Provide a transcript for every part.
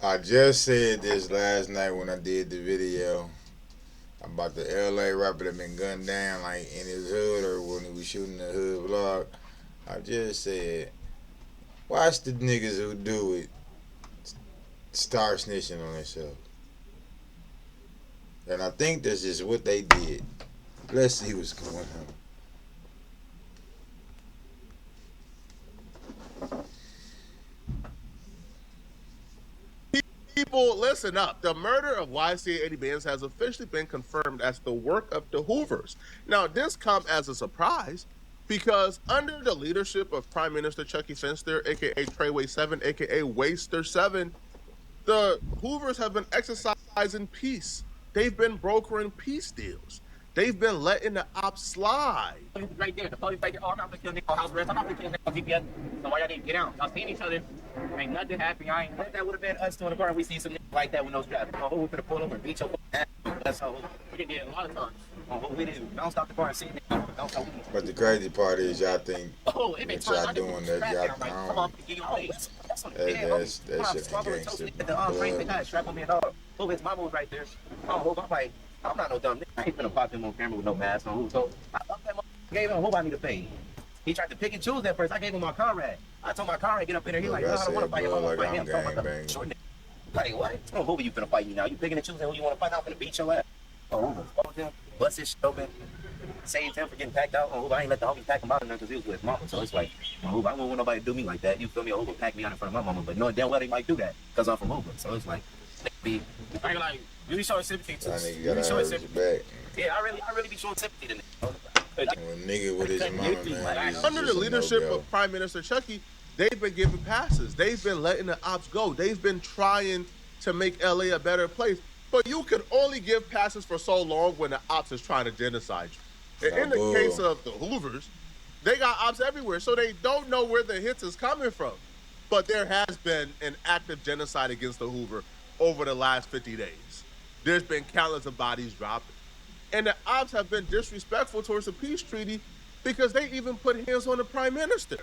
I just said this last night when I did the video about the LA rapper that been gunned down like in his hood or when he was shooting the hood vlog. I just said, watch the niggas who do it start snitching on themselves. And I think that's just what they did. Let's see what's going on. People, listen up. The murder of YC 80BANDZ has officially been confirmed as the work of the Hoovers. Now, this comes as a surprise because under the leadership of Prime Minister Chucky Finster, a.k.a. Treyway 7, a.k.a. Waster 7, the Hoovers have been exercising peace. They've been brokering peace deals. They've been letting the ops slide. Right there, the police right there. Oh, I'm not gonna kill nigga on house arrest. I'm not gonna kill nigga on GPS. So why y'all need to get out? Y'all seen each other. Ain't nothing happening. I ain't. That would have been us two in the car. We see some niggas like that with no strap. Oh, who we finna pull over and beat your ass? That's how we did it a lot of times. Oh, what we do? Don't stop the car and see nigga. Don't stop. But the crazy part is y'all think that y'all doing that, y'all come on, that's on the bed. that shit ain't gangster. The strap on me and all. Oh, his mama was right there. Oh, I'm like, I'm not no dumb nigga. I ain't finna pop him on camera with no mask on. So I up that motherfucker, gave him who I need to pay. He tried to pick and choose that first. I gave him my Conrad. I told my Conrad get up in there. He like, no, I don't want to fight him. I want to fight him. Short nigga. Like, what? Oh, who are you finna fight me now? You picking and choosing who you want to fight? I'm finna beat your ass. Oh, him, bust his shit open. Saved him for getting packed out. Oh, I ain't let the homies pack him out in there because he was with his mama. So it's like, oh, I don't want nobody to do me like that. You feel me? Oh, pack me out in front of my mama. But knowing damn well they might do that because I'm from Uber. So it's like, I ain't like, really showing sympathy to us. Really showing sympathy. Yeah, I really be showing sympathy to niggas. Nigga with his mama, man. Under the leadership of Prime Minister Chucky, they've been giving passes. They've been letting the ops go. They've been trying to make LA a better place. But you can only give passes for so long when the ops is trying to genocide you. And in the case of the Hoovers, they got ops everywhere, so they don't know where the hits is coming from. But there has been an active genocide against the Hoover over the last 50 days. There's been countless of bodies dropping. And the ops have been disrespectful towards the peace treaty because they even put hands on the prime minister.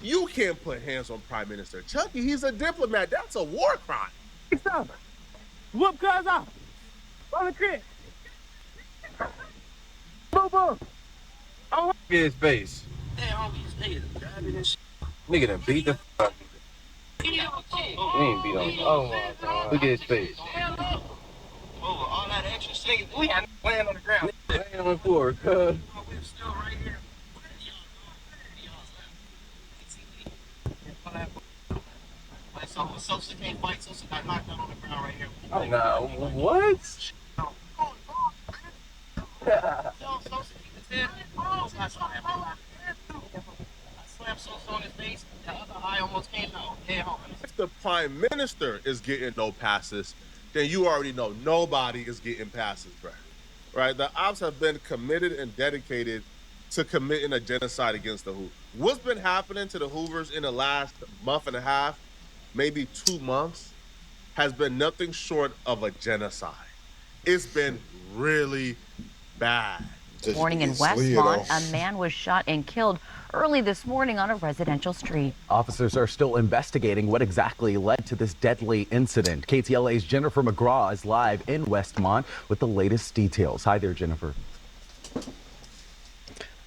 You can't put hands on Prime Minister Chucky. He's a diplomat. That's a war crime. Stop. Whoop cuz off. On the crib. Boom, boom. Oh, Look at his face. Nigga done beat the fuck. He ain't beat on. Oh my god. Look at his face. All that extra shit, we had laying on the ground. Laying on the floor, cuz. We're still right here. So Sosa can't fight. Sosa got knocked out on the ground right here. Oh no, what? Sosa keep his head. I slammed Sosa on his face. The other eye almost came out. Head home. If the prime minister is getting no passes, then you already know nobody is getting passes, bro. Right? The ops have been committed and dedicated to committing a genocide against the Hoovers. What's been happening to the Hoovers in the last month and a half, maybe 2 months, has been nothing short of a genocide. It's been really bad. Morning in Westmont, a man was shot and killed early this morning on a residential street. Officers are still investigating what exactly led to this deadly incident. KTLA's Jennifer McGraw is live in Westmont with the latest details. Hi there, Jennifer.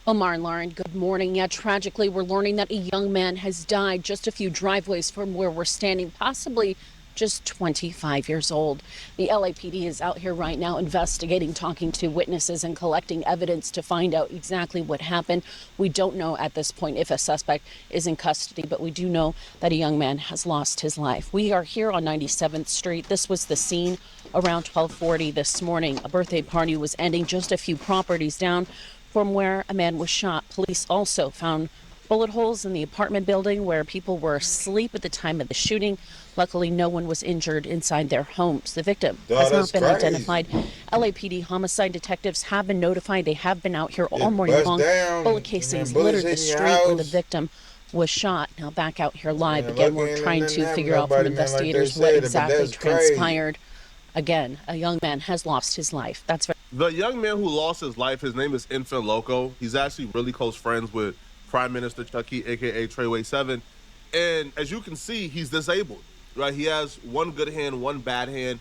Omar and Lauren, good morning. Yeah, tragically, we're learning that a young man has died just a few driveways from where we're standing, possibly just 25 years old. The LAPD is out here right now investigating, talking to witnesses and collecting evidence to find out exactly what happened. We don't know at this point if a suspect is in custody, but we do know that a young man has lost his life. We are here on 97th Street. This was the scene around 12:40 this morning. A birthday party was ending just a few properties down from where a man was shot. Police also found bullet holes in the apartment building where people were asleep at the time of the shooting. Luckily, no one was injured inside their homes. The victim has not been identified. LAPD homicide detectives have been notified. They have been out here all morning long. Bullet casings littered the street where the victim was shot. Now back out here live again. We're trying to figure out from investigators what exactly transpired. Again, a young man has lost his life. That's very. The young man who lost his life, his name is Infant Loco. He's actually really close friends with Prime Minister Chucky, a.k.a. Treyway 7. And as you can see, he's disabled. right? He has one good hand, one bad hand.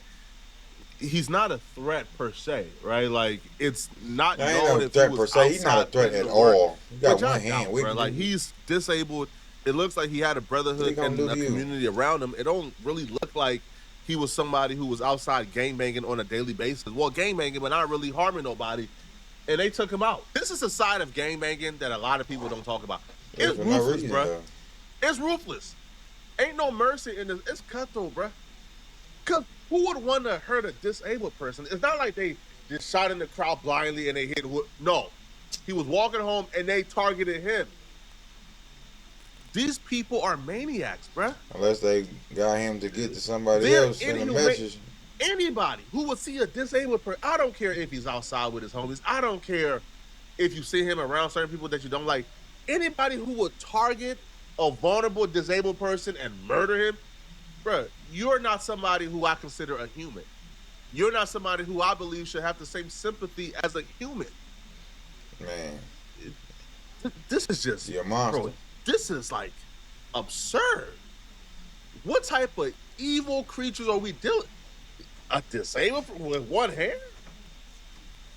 He's not a threat per se, right? Like, it's not That ain't known no if threat he per was se. He's not a outside threat putting at the work. all. You got Which I one hand. doubt, What bro. you Like, do? he's disabled. It looks like he had a brotherhood gonna and do a to you? community around him. It don't really look like he was somebody who was outside gangbanging on a daily basis. Well, gangbanging, but not really harming nobody. And they took him out. This is a side of gangbanging that a lot of people don't talk about. Yeah, It's for no ruthless, reason, bro. though. It's ruthless. Ain't no mercy in this. It's cutthroat, bro. Cause who would want to hurt a disabled person? It's not like they just shot in the crowd blindly and they hit. No, he was walking home and they targeted him. These people are maniacs, bro. Unless they got him to get to somebody There else, send a any- message. Anybody who would see a disabled person, I don't care if he's outside with his homies. I don't care if you see him around certain people that you don't like. Anybody who would target a vulnerable disabled person and murder him, bro, you're not somebody who I consider a human. You're not somebody who I believe should have the same sympathy as a human. Man, This is just, you're a monster. bro, this is like absurd. What type of evil creatures are we dealing? A disabled with one hand?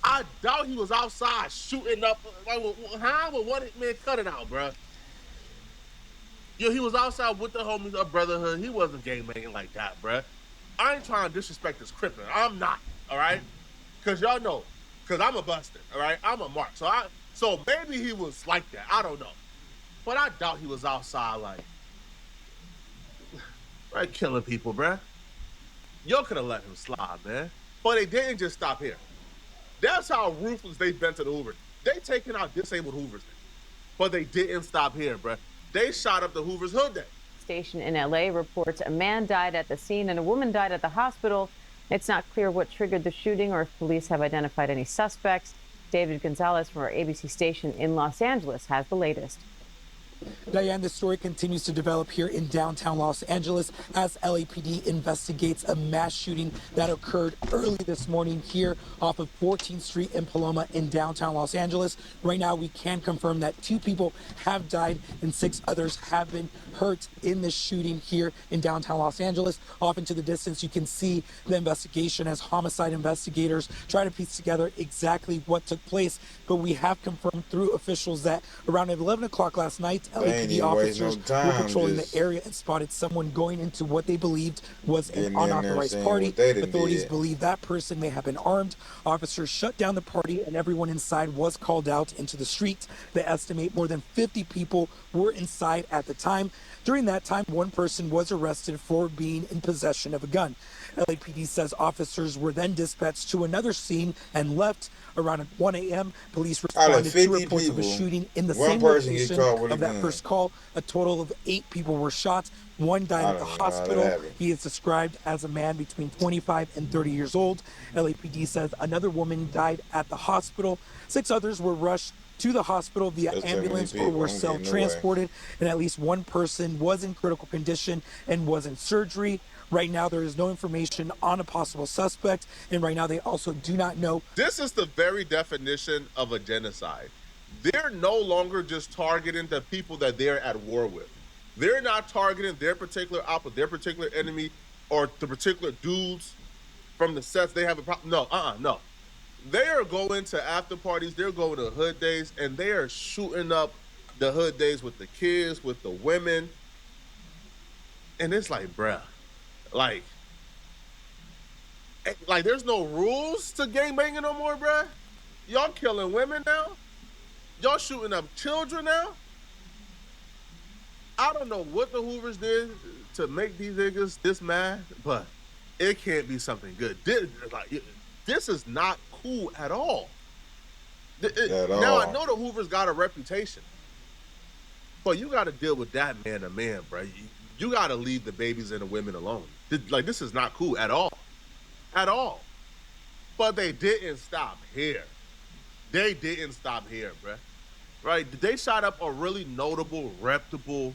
I doubt he was outside shooting up. Like, how would one man cut it out, bro? Yo, he was outside with the homies of brotherhood. He wasn't gangbanging like that, bro. I ain't trying to disrespect this crippling. I'm not, all right? Because y'all know, because I'm a buster, all right? I'm a mark. So maybe he was like that. I don't know. But I doubt he was outside like killing people, bruh. Y'all could have let him slide, man. But they didn't just stop here. That's how ruthless they've been to the Hoovers. They taking out disabled Hoovers. But they didn't stop here, bruh. They shot up the Hoovers hood day. Station in LA reports a man died at the scene and a woman died at the hospital. It's not clear what triggered the shooting or if police have identified any suspects. David Gonzalez from our ABC station in Los Angeles has the latest. Diane, the story continues to develop here in downtown Los Angeles as LAPD investigates a mass shooting that occurred early this morning here off of 14th Street in Paloma in downtown Los Angeles. Right now, we can confirm that 2 people have died and 6 others have been hurt in this shooting here in downtown Los Angeles. Off into the distance, you can see the investigation as homicide investigators try to piece together exactly what took place. But we have confirmed through officials that around 11 o'clock last night, LAPD officers were patrolling the area and spotted someone going into what they believed was an unauthorized party. Authorities believe that person may have been armed. Officers shut down the party and everyone inside was called out into the street. They estimate more than 50 people were inside at the time. During that time, one person was arrested for being in possession of a gun. LAPD says officers were then dispatched to another scene and left. Around 1 a.m., police responded to reports of a shooting in the same location of that first call. A total of 8 people were shot. One died at the hospital. He is described as a man between 25 and 30 years old. LAPD says another woman died at the hospital. 6 others were rushed to the hospital via ambulance or were self-transported, and at least one person was in critical condition and was in surgery. Right now, there is no information on a possible suspect, and right now they also do not know. This is the very definition of a genocide. They're no longer just targeting the people that they're at war with. They're not targeting their particular output, their particular enemy, or the particular dudes from the sets they have a problem. No. They are going to after parties, they're going to hood days, and they are shooting up the hood days with the kids, with the women. And it's like, bruh, like there's no rules to gangbanging no more, bruh. Y'all killing women now? Y'all shooting up children now? I don't know what the Hoovers did to make these niggas this mad, but it can't be something good. This is not cool at all. Now, I know the Hoovers got a reputation, but you got to deal with that man to man, bro. You got to leave the babies and the women alone. This is not cool at all. At all. But they didn't stop here. They didn't stop here, bro. Right? They shot up a really notable, reputable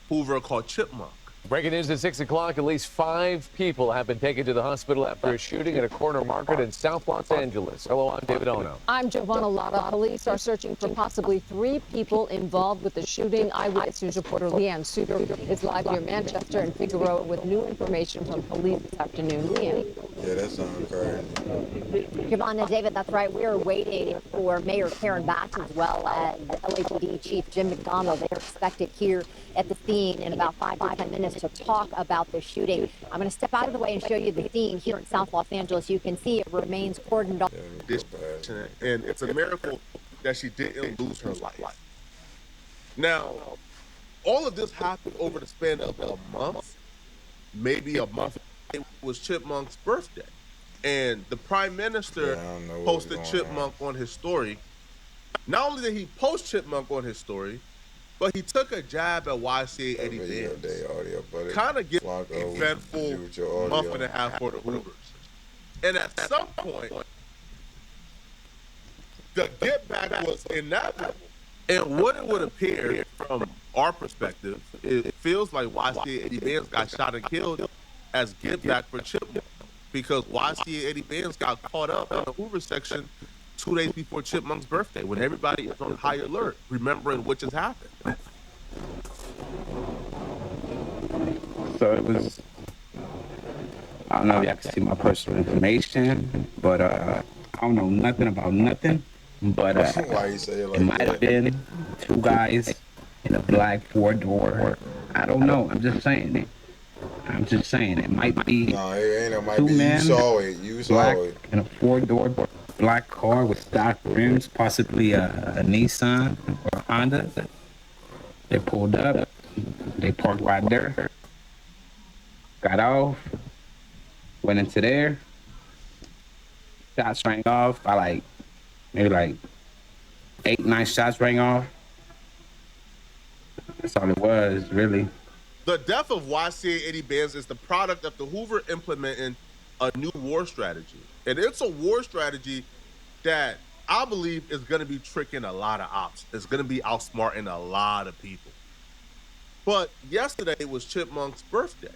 Hoover called Chipmunk. Breaking news at 6 o'clock, at least 5 people have been taken to the hospital after a shooting at a corner market in South Los Angeles. Hello, I'm David Ono. I'm Giovanna Lotta. Police are searching for possibly 3 people involved with the shooting. Eyewitness News reporter Leanne Suter is live near Manchester and Figueroa with new information from police this afternoon. Leanne. Yeah, that sounds crazy. Giovanna, David, that's right. We are waiting for Mayor Karen Bass as well as LAPD Chief Jim McDonald. They're expected here at the scene in about 5 to 10 minutes to talk about the shooting. I'm going to step out of the way and show you the scene here in South Los Angeles. You can see it remains cordoned off. And it's a miracle that she didn't lose her life. Now, all of this happened over the span of a month, maybe a month. It was Chipmunk's birthday. And the Prime Minister posted Chipmunk on his story. Not only did he post Chipmunk on his story, but he took a jab at YCA 80BANDZ. Kind of get a eventful month and a half for the Hoovers. And at some point, the get back was inevitable. And what it would appear from our perspective, it feels like YCA 80BANDZ got shot and killed as get back for Chipmunk. Because YCA 80BANDZ got caught up in the Hoover section 2 days before Chipmunk's birthday, when everybody is on high alert, remembering what just happened. So it was, I don't know if y'all can see my personal information, but I don't know nothing about nothing. But Why you say it like it might have been 2 guys in a black 4-door. I don't know. I'm just saying it. It might be no, it ain't. It might 2 be. men, You saw it. You saw black it. in a 4-door black car with stock rims, possibly a Nissan or a Honda. They pulled up. They parked right there. Got off. Went into there. Shots rang off. By maybe 8, 9 shots rang off. That's all it was, really. The death of YCA 80BANDZ is the product of the Hoover implementing a new war strategy. And it's a war strategy that I believe is going to be tricking a lot of ops. It's going to be outsmarting a lot of people. But yesterday was Chipmunk's birthday.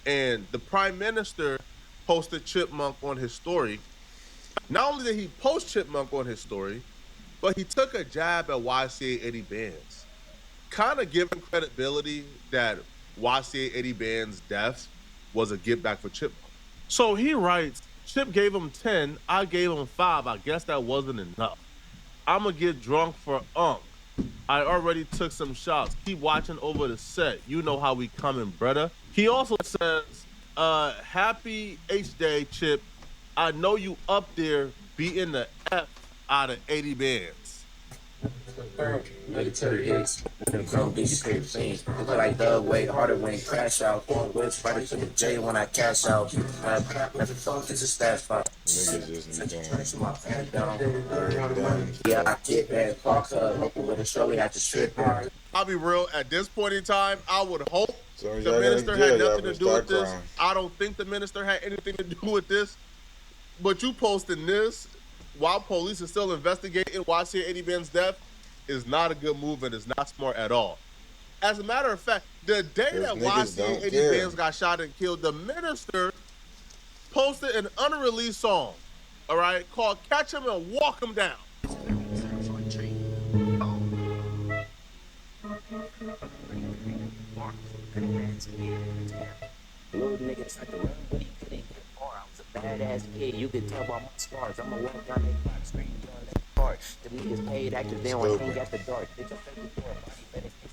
And the Prime Minister posted Chipmunk on his story. Not only did he post Chipmunk on his story, but he took a jab at YCA 80BANDZ. Kind of giving credibility that YCA 80BANDZ death was a give back for Chipmunk. So he writes, Chip gave him 10, I gave him 5. I guess that wasn't enough. I'ma get drunk for Unk. I already took some shots. Keep watching over the set. You know how we coming, brother. He also says, happy H-Day, Chip. I know you up there beating the F out of 80BANDZ. Like the way harder when it crash out. Which right to the J when I cash out. Never thought this is stash file. Yeah, I get that fuck up with a show at the strip. I'll be real, at this point in time, I would hope the minister had nothing to do with this. I don't think the minister had anything to do with this. But you posting this while police are still investigating YCA 80BANDZ's death is not a good move and is not smart at all. As a matter of fact, the day that YCA 80BANDZ got shot and killed, the minister posted an unreleased song, all right, called Catch Him and Walk Him Down. Little niggas like the run, but he couldn't get far. I was a badass kid. You could tell by my scars. I'ma walk down that clock, scream down that part. The niggas paid actors, they don't hang at the dark. Bitch, I'm fake the door. Body better think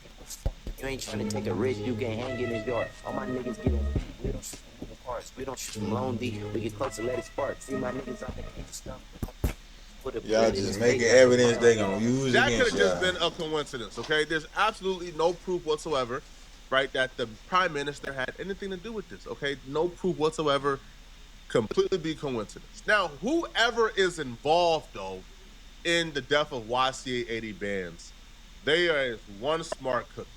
you ain't trying to take a risk, you can hang in his yard. All my niggas get on feet. We don't shoot them in the parts. We don't shoot them long deep. We get close to let it spark. See my niggas out there can't stuff. Y'all just making evidence they gonna use that against could have just been a coincidence, okay? There's absolutely no proof whatsoever, right, that the Prime Minister had anything to do with this, okay? No proof whatsoever. Completely be coincidence. Now, whoever is involved, though, in the death of YCA 80BANDZ, they are one smart cookie,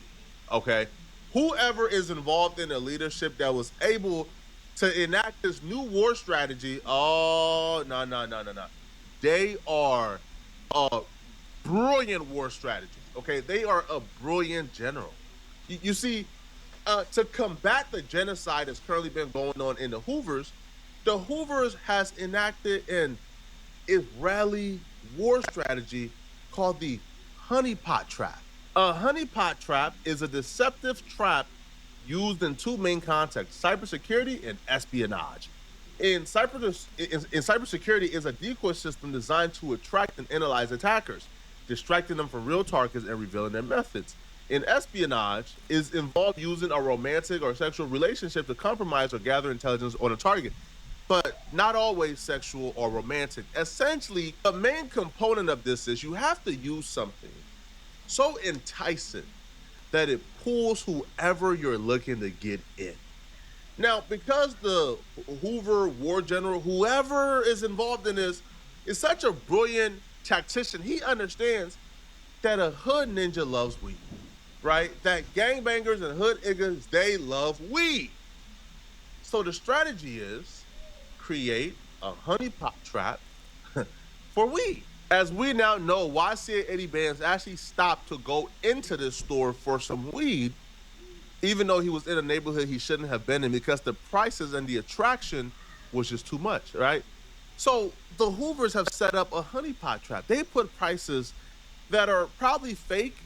okay? Whoever is involved in the leadership that was able to enact this new war strategy, no. They are a brilliant war strategist, okay? They are a brilliant general. You see, To combat the genocide that's currently been going on in the Hoovers has enacted an Israeli war strategy called the honeypot trap. A honeypot trap is a deceptive trap used in two main contexts: cybersecurity and espionage. In cybersecurity is a decoy system designed to attract and analyze attackers, distracting them from real targets and revealing their methods. In espionage is involved using a romantic or sexual relationship to compromise or gather intelligence on a target, but not always sexual or romantic. Essentially, the main component of this is you have to use something so enticing that it pulls whoever you're looking to get in. Now, because the Hoover war general, whoever is involved in this, is such a brilliant tactician, he understands that a hood ninja loves weed, right? That gangbangers and hood niggas, they love weed. So the strategy is create a honeypot trap for weed. As we now know, why 80BANDZ actually stopped to go into this store for some weed, even though he was in a neighborhood he shouldn't have been in, because the prices and the attraction was just too much, right? So the Hoovers have set up a honeypot trap. They put prices that are probably fake.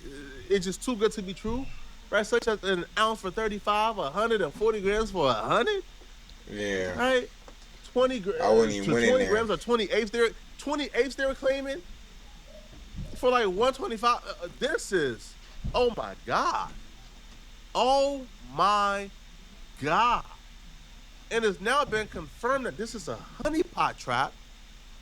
It's just too good to be true, right? Such as an ounce for 35, 140 grams for 100. Yeah. Right? 20 grams. I wouldn't even win in 20 there. grams or 28 they were claiming for like 125. This is, oh my God. Oh my God. And it's now been confirmed that this is a honeypot trap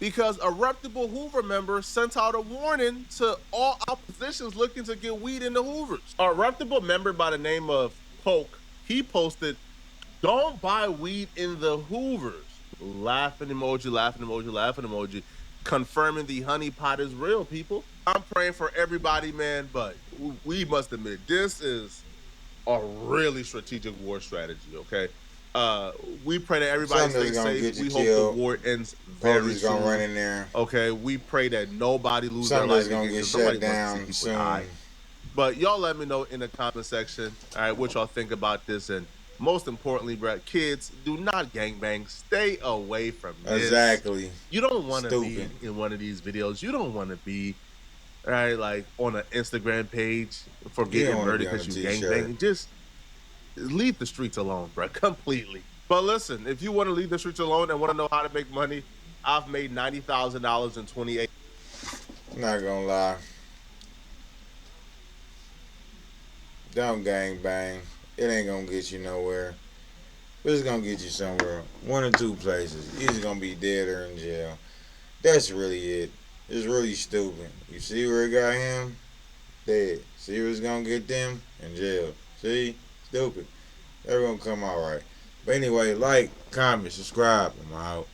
because a reputable Hoover member sent out a warning to all oppositions looking to get weed in the Hoovers. A reputable member by the name of Poke, he posted, "Don't buy weed in the Hoovers." Laughing emoji, laughing emoji, laughing emoji, confirming the honeypot is real, people. I'm praying for everybody, man, but we must admit, this is a really strategic war strategy, okay? We pray that everybody stays safe. We hope the war ends very soon. Gonna run in there. Okay, we pray that nobody loses their life. Somebody's gonna get shut down soon. But y'all let me know in the comment section, all right, what y'all think about this. And most importantly, Brett, kids, do not gangbang. Stay away from this. Exactly. You don't want to be in one of these videos. You don't want to be, right, like on an Instagram page for getting murdered because you gangbang. Just leave the streets alone, bro, completely. But listen, if you want to leave the streets alone and want to know how to make money, I've made $90,000 in 28. Not gonna lie. Don't gangbang. It ain't gonna get you nowhere. But it's gonna get you somewhere. One or two places. You're either gonna be dead or in jail. That's really it. It's really stupid. You see where it got him? Dead. See where it's gonna get them? In jail. See? Stupid. They're gonna come out right. But anyway, like, comment, subscribe. I'm out.